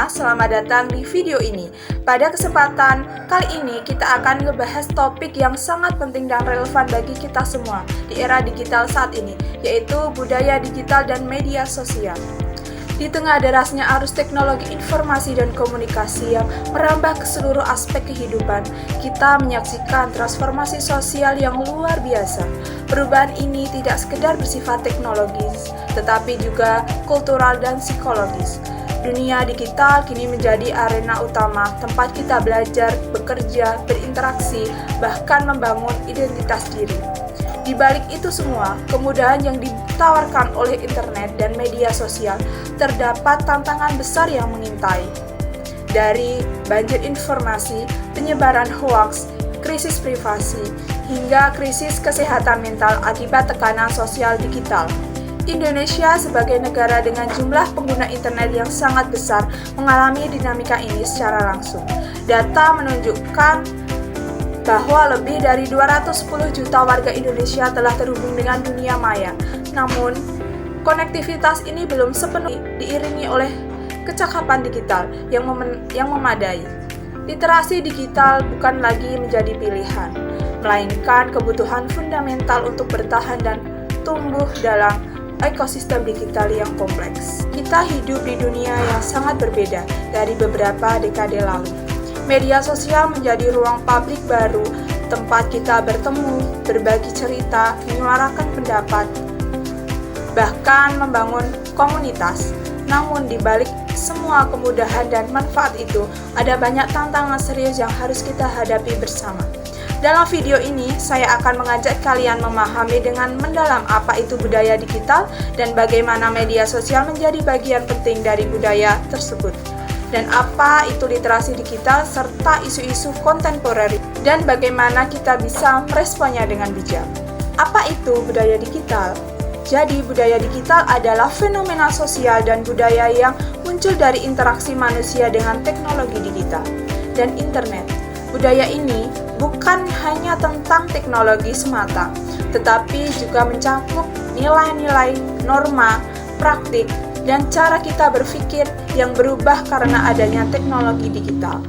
semuanya, selamat datang di video ini. Pada kesempatan kali ini kita akan ngebahas topik yang sangat penting dan relevan bagi kita semua di era digital saat ini, yaitu budaya digital dan media sosial. Di tengah derasnya arus teknologi informasi dan komunikasi yang merambah ke seluruh aspek kehidupan, kita menyaksikan transformasi sosial yang luar biasa. Perubahan ini tidak sekedar bersifat teknologis, tetapi juga kultural dan psikologis. Dunia digital kini menjadi arena utama tempat kita belajar, bekerja, berinteraksi, bahkan membangun identitas diri. Di balik itu semua, kemudahan yang ditawarkan oleh internet dan media sosial, terdapat tantangan besar yang mengintai. Dari banjir informasi, penyebaran hoaks, krisis privasi, hingga krisis kesehatan mental akibat tekanan sosial digital. Indonesia sebagai negara dengan jumlah pengguna internet yang sangat besar mengalami dinamika ini secara langsung. Data menunjukkan bahwa lebih dari 210 juta warga Indonesia telah terhubung dengan dunia maya. Namun, konektivitas ini belum sepenuhnya diiringi oleh kecakapan digital yang memadai. Literasi digital bukan lagi menjadi pilihan, melainkan kebutuhan fundamental untuk bertahan dan tumbuh dalam ekosistem digital yang kompleks. Kita hidup di dunia yang sangat berbeda dari beberapa dekade lalu. Media sosial menjadi ruang publik baru, tempat kita bertemu, berbagi cerita, menyuarakan pendapat, bahkan membangun komunitas. Namun di balik semua kemudahan dan manfaat itu, ada banyak tantangan serius yang harus kita hadapi bersama. Dalam video ini, saya akan mengajak kalian memahami dengan mendalam apa itu budaya digital dan bagaimana media sosial menjadi bagian penting dari budaya tersebut. Dan apa itu literasi digital serta isu-isu kontemporer dan bagaimana kita bisa meresponnya dengan bijak. Apa itu budaya digital? Jadi, budaya digital adalah fenomena sosial dan budaya yang muncul dari interaksi manusia dengan teknologi digital dan internet. Budaya ini bukan hanya tentang teknologi semata, tetapi juga mencakup nilai-nilai, norma, praktik, dan cara kita berpikir yang berubah karena adanya teknologi digital.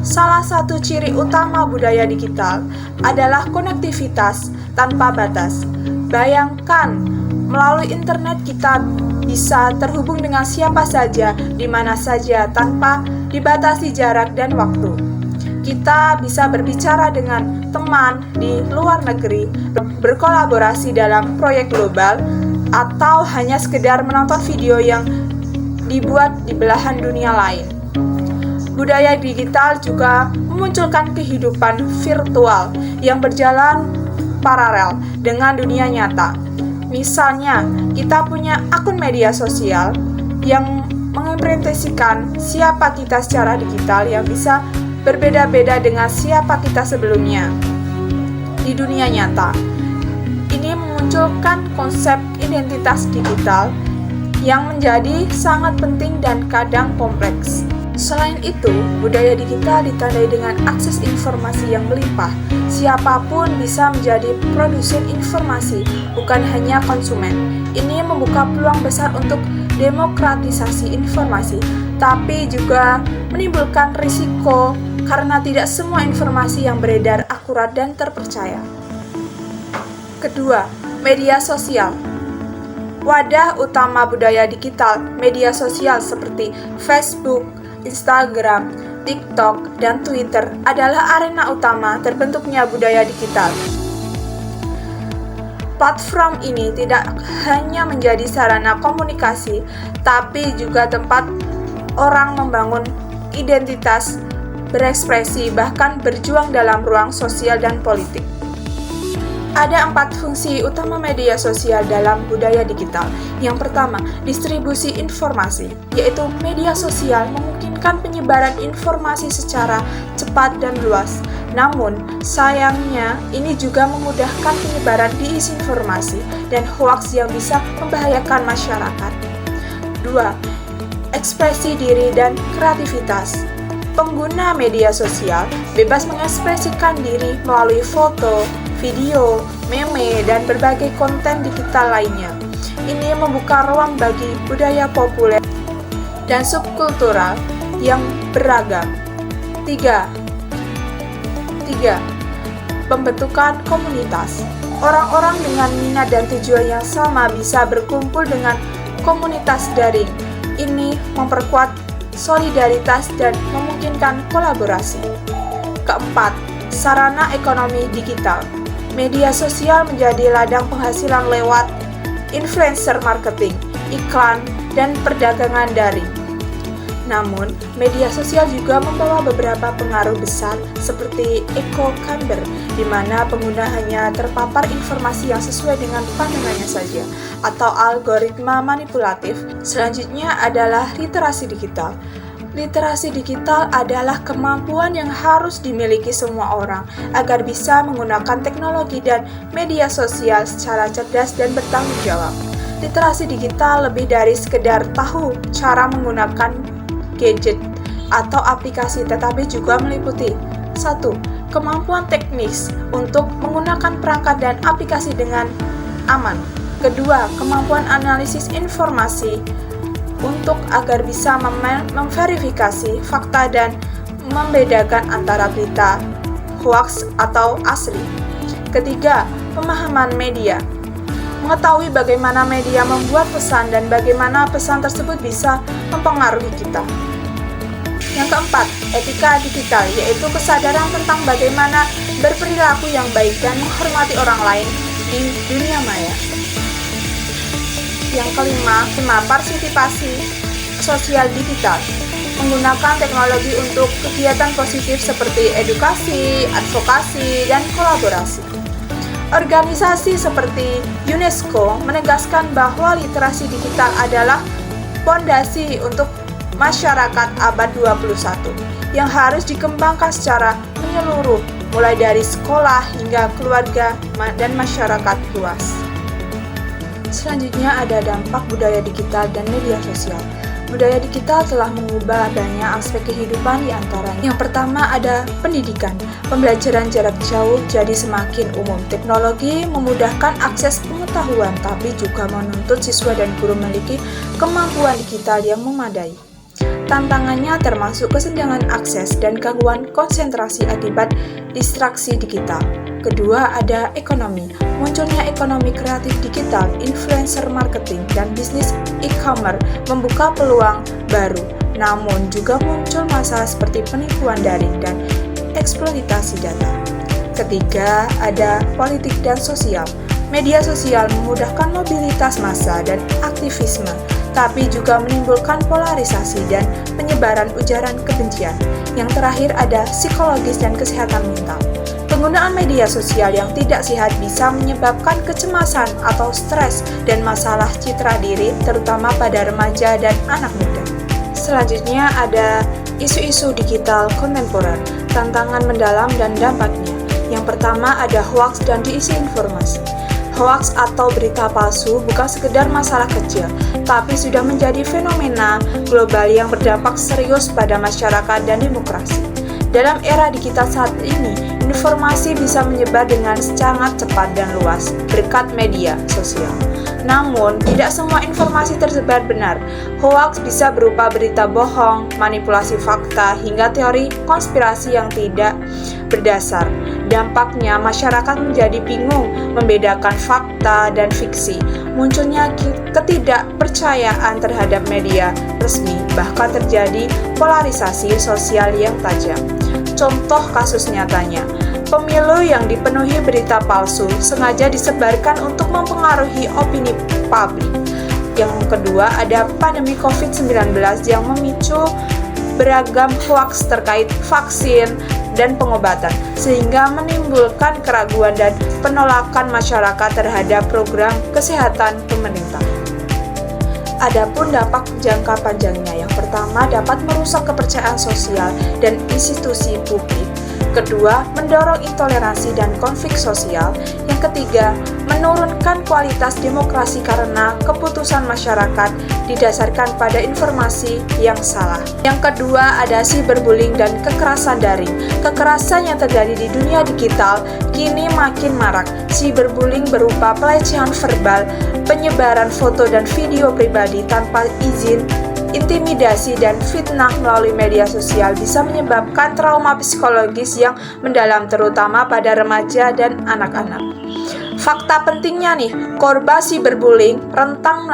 Salah satu ciri utama budaya digital adalah konektivitas tanpa batas. Bayangkan, melalui internet kita bisa terhubung dengan siapa saja, di mana saja, tanpa dibatasi jarak dan waktu. Kita bisa berbicara dengan teman di luar negeri, berkolaborasi dalam proyek global, atau hanya sekedar menonton video yang dibuat di belahan dunia lain. Budaya digital juga memunculkan kehidupan virtual yang berjalan paralel dengan dunia nyata. Misalnya, kita punya akun media sosial yang mengimplementasikan siapa kita secara digital yang bisa berbeda-beda dengan siapa kita sebelumnya di dunia nyata. Ini memunculkan konsep identitas digital yang menjadi sangat penting dan kadang kompleks. Selain itu, budaya digital ditandai dengan akses informasi yang melimpah. Siapapun bisa menjadi produsen informasi, bukan hanya konsumen. Ini membuka peluang besar untuk demokratisasi informasi, tapi juga menimbulkan risiko karena tidak semua informasi yang beredar akurat dan terpercaya. Kedua, media sosial. Wadah utama budaya digital, media sosial seperti Facebook, Instagram, TikTok, dan Twitter adalah arena utama terbentuknya budaya digital. Platform ini tidak hanya menjadi sarana komunikasi, tapi juga tempat orang membangun identitas, berekspresi, bahkan berjuang dalam ruang sosial dan politik. Ada 4 fungsi utama media sosial dalam budaya digital. Yang pertama, distribusi informasi, yaitu media sosial memungkinkan penyebaran informasi secara cepat dan luas. Namun, sayangnya ini juga memudahkan penyebaran disinformasi dan hoaks yang bisa membahayakan masyarakat. 2. Ekspresi diri dan kreativitas. Pengguna media sosial bebas mengekspresikan diri melalui foto, video, meme, dan berbagai konten digital lainnya. Ini membuka ruang bagi budaya populer dan subkultural yang beragam. 3. Pembentukan komunitas. Orang-orang dengan minat dan tujuan yang sama bisa berkumpul dengan komunitas daring. Ini memperkuat solidaritas dan memungkinkan kolaborasi. Keempat, sarana ekonomi digital. Media sosial menjadi ladang penghasilan lewat influencer marketing, iklan, dan perdagangan daring. Namun, media sosial juga membawa beberapa pengaruh besar seperti echo chamber, di mana pengguna hanya terpapar informasi yang sesuai dengan pandangannya saja, atau algoritma manipulatif. Selanjutnya adalah literasi digital. Literasi digital adalah kemampuan yang harus dimiliki semua orang agar bisa menggunakan teknologi dan media sosial secara cerdas dan bertanggung jawab. Literasi digital lebih dari sekedar tahu cara menggunakan gadget atau aplikasi, tetapi juga meliputi 1. Kemampuan teknis untuk menggunakan perangkat dan aplikasi dengan aman. Kedua, kemampuan analisis informasi untuk agar bisa memverifikasi fakta dan membedakan antara berita hoax atau asli. Ketiga, pemahaman media. Mengetahui bagaimana media membuat pesan dan bagaimana pesan tersebut bisa mempengaruhi kita. Yang keempat, etika digital, yaitu kesadaran tentang bagaimana berperilaku yang baik dan menghormati orang lain di dunia maya. Yang kelima, partisipasi sosial digital, menggunakan teknologi untuk kegiatan positif seperti edukasi, advokasi, dan kolaborasi. Organisasi seperti UNESCO menegaskan bahwa literasi digital adalah fondasi untuk masyarakat abad 21 yang harus dikembangkan secara menyeluruh, mulai dari sekolah hingga keluarga dan masyarakat luas. Selanjutnya ada dampak budaya digital dan media sosial. Budaya digital telah mengubah banyak aspek kehidupan, di antaranya. Yang pertama ada pendidikan. Pembelajaran jarak jauh jadi semakin umum. Teknologi memudahkan akses pengetahuan, tapi juga menuntut siswa dan guru memiliki kemampuan digital yang memadai. Tantangannya termasuk kesenjangan akses dan gangguan konsentrasi akibat distraksi digital. Kedua, ada ekonomi. Munculnya ekonomi kreatif digital, influencer marketing, dan bisnis e-commerce membuka peluang baru. Namun, juga muncul masalah seperti penipuan daring dan eksploitasi data. Ketiga, ada politik dan sosial. Media sosial memudahkan mobilitas massa dan aktivisme, tapi juga menimbulkan polarisasi dan penyebaran ujaran kebencian. Yang terakhir ada psikologis dan kesehatan mental. Penggunaan media sosial yang tidak sehat bisa menyebabkan kecemasan atau stres dan masalah citra diri, terutama pada remaja dan anak muda. Selanjutnya ada isu-isu digital kontemporer, tantangan mendalam dan dampaknya. Yang pertama ada hoax dan diisi informasi. Hoax atau berita palsu bukan sekedar masalah kecil, tapi sudah menjadi fenomena global yang berdampak serius pada masyarakat dan demokrasi. Dalam era digital saat ini, informasi bisa menyebar dengan sangat cepat dan luas berkat media sosial. Namun, tidak semua informasi tersebar benar. Hoax bisa berupa berita bohong, manipulasi fakta, hingga teori konspirasi yang tidak berdasar. Dampaknya, masyarakat menjadi bingung membedakan fakta dan fiksi. Munculnya ketidakpercayaan terhadap media resmi, bahkan terjadi polarisasi sosial yang tajam. Contoh kasus nyatanya, pemilu yang dipenuhi berita palsu sengaja disebarkan untuk mempengaruhi opini publik. Yang kedua, ada pandemi COVID-19 yang memicu beragam hoaks terkait vaksin dan pengobatan, sehingga menimbulkan keraguan dan penolakan masyarakat terhadap program kesehatan pemerintah. Adapun dampak jangka panjangnya, yang pertama dapat merusak kepercayaan sosial dan institusi publik. Kedua, mendorong intoleransi dan konflik sosial. Yang ketiga, menurunkan kualitas demokrasi karena keputusan masyarakat didasarkan pada informasi yang salah. Yang kedua, ada cyberbullying dan kekerasan daring. Kekerasan yang terjadi di dunia digital kini makin marak. Cyberbullying berupa pelecehan verbal, penyebaran foto dan video pribadi tanpa izin, intimidasi dan fitnah melalui media sosial bisa menyebabkan trauma psikologis yang mendalam terutama pada remaja dan anak-anak. Fakta pentingnya nih, korban cyberbullying rentan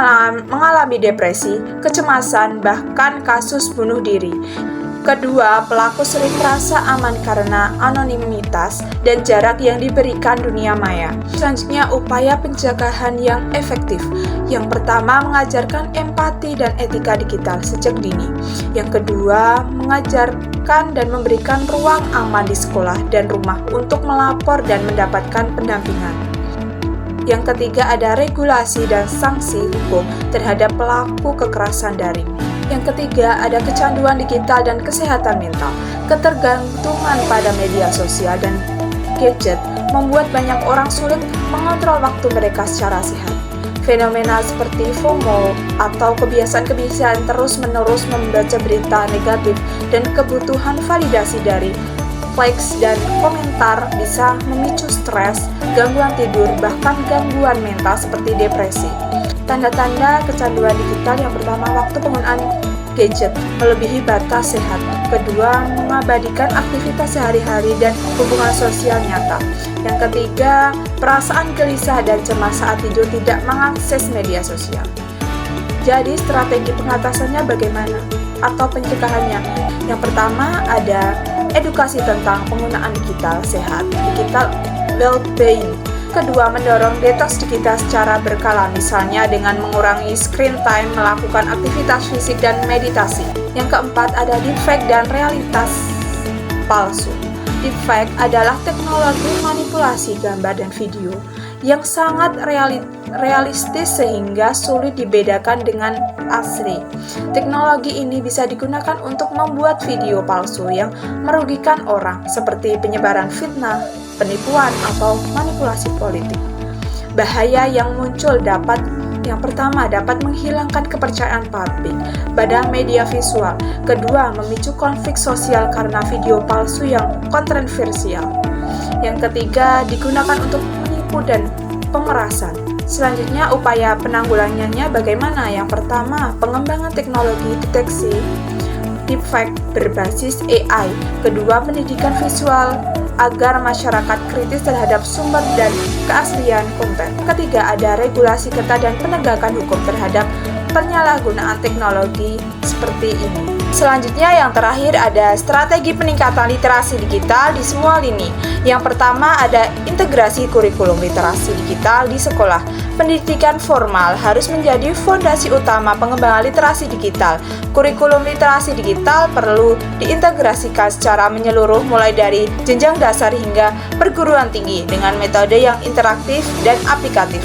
mengalami depresi, kecemasan, bahkan kasus bunuh diri. Kedua, pelaku sering merasa aman karena anonimitas dan jarak yang diberikan dunia maya. Selanjutnya, upaya pencegahan yang efektif. Yang pertama, mengajarkan empati dan etika digital sejak dini. Yang kedua, mengajarkan dan memberikan ruang aman di sekolah dan rumah untuk melapor dan mendapatkan pendampingan. Yang ketiga, ada regulasi dan sanksi hukum terhadap pelaku kekerasan daring. Yang ketiga, ada kecanduan digital dan kesehatan mental. Ketergantungan pada media sosial dan gadget membuat banyak orang sulit mengontrol waktu mereka secara sehat. Fenomena seperti FOMO atau kebiasaan-kebiasaan terus-menerus membaca berita negatif dan kebutuhan validasi dari likes dan komentar bisa memicu stres, gangguan tidur, bahkan gangguan mental seperti depresi. Tanda-tanda kecanduan digital yang pertama, waktu penggunaan gadget melebihi batas sehat. Kedua, mengabadikan aktivitas sehari-hari dan hubungan sosial nyata. Yang ketiga, perasaan gelisah dan cemas saat tidur, tidak mengakses media sosial. Jadi strategi pengatasannya bagaimana? Atau pencegahannya? Yang pertama ada edukasi tentang penggunaan digital sehat, digital well-being. Kedua, mendorong detox digital secara berkala, misalnya dengan mengurangi screen time, melakukan aktivitas fisik dan meditasi. Yang keempat, ada deepfake dan realitas palsu. Deepfake adalah teknologi manipulasi gambar dan video yang sangat realistis sehingga sulit dibedakan dengan asli. Teknologi ini bisa digunakan untuk membuat video palsu yang merugikan orang, seperti penyebaran fitnah, penipuan, atau manipulasi politik. Bahaya yang muncul yang pertama dapat menghilangkan kepercayaan publik pada media visual. Kedua, memicu konflik sosial karena video palsu yang kontroversial. Yang ketiga, digunakan untuk menipu dan pemerasan. Selanjutnya, upaya penanggulangannya bagaimana? Yang pertama, pengembangan teknologi deteksi deepfake berbasis AI. Kedua, pendidikan visual agar masyarakat kritis terhadap sumber dan keaslian konten. Ketiga, ada regulasi ketat dan penegakan hukum terhadap penyalahgunaan teknologi seperti ini. Selanjutnya yang terakhir ada strategi peningkatan literasi digital di semua lini. Yang pertama ada integrasi kurikulum literasi digital di sekolah. Pendidikan formal harus menjadi fondasi utama pengembangan literasi digital. Kurikulum literasi digital perlu diintegrasikan secara menyeluruh mulai dari jenjang dasar hingga perguruan tinggi dengan metode yang interaktif dan aplikatif.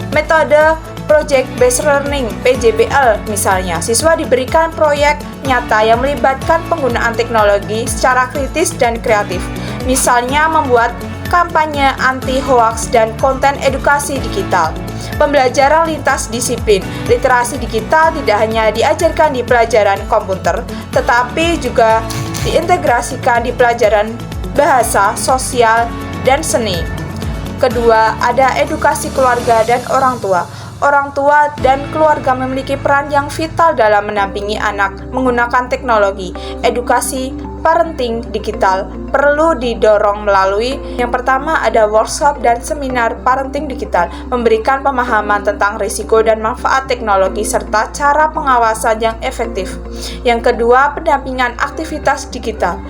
Metode Project Based Learning (PJBL) misalnya, siswa diberikan proyek nyata yang melibatkan penggunaan teknologi secara kritis dan kreatif. Misalnya membuat kampanye anti-hoax dan konten edukasi digital. Pembelajaran lintas disiplin. Literasi digital tidak hanya diajarkan di pelajaran komputer, tetapi juga diintegrasikan di pelajaran bahasa, sosial, dan seni. Kedua, ada edukasi keluarga dan orang tua. Orang tua dan keluarga memiliki peran yang vital dalam mendampingi anak menggunakan teknologi. Edukasi parenting digital perlu didorong melalui yang pertama ada workshop dan seminar parenting digital, memberikan pemahaman tentang risiko dan manfaat teknologi serta cara pengawasan yang efektif. Yang kedua, pendampingan aktivitas digital.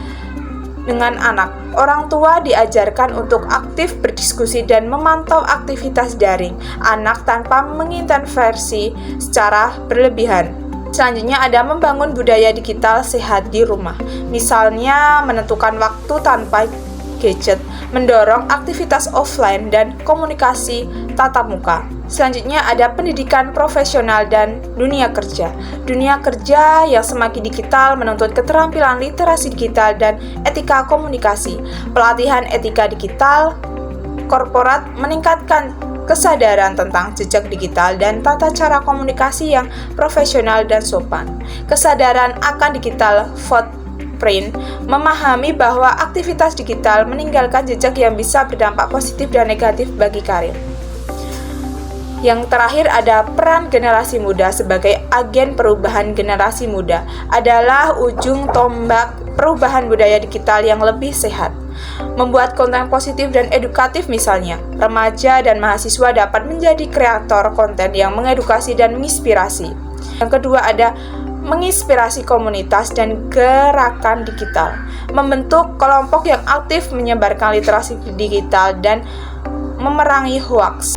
Dengan anak, orang tua diajarkan untuk aktif berdiskusi dan memantau aktivitas daring anak tanpa mengintervensi secara berlebihan. Selanjutnya ada membangun budaya digital sehat di rumah. Misalnya menentukan waktu tanpa gadget, mendorong aktivitas offline dan komunikasi tatap muka. Selanjutnya ada pendidikan profesional dan dunia kerja. Dunia kerja yang semakin digital menuntut keterampilan literasi digital dan etika komunikasi. Pelatihan etika digital korporat meningkatkan kesadaran tentang jejak digital dan tata cara komunikasi yang profesional dan sopan. Kesadaran akan digital footprint, memahami bahwa aktivitas digital meninggalkan jejak yang bisa berdampak positif dan negatif bagi karir. Yang terakhir ada peran generasi muda sebagai agen perubahan. Generasi muda adalah ujung tombak perubahan budaya digital yang lebih sehat. Membuat konten positif dan edukatif misalnya, remaja dan mahasiswa dapat menjadi kreator konten yang mengedukasi dan menginspirasi. Yang kedua ada menginspirasi komunitas dan gerakan digital. Membentuk kelompok yang aktif menyebarkan literasi digital dan memerangi hoaks.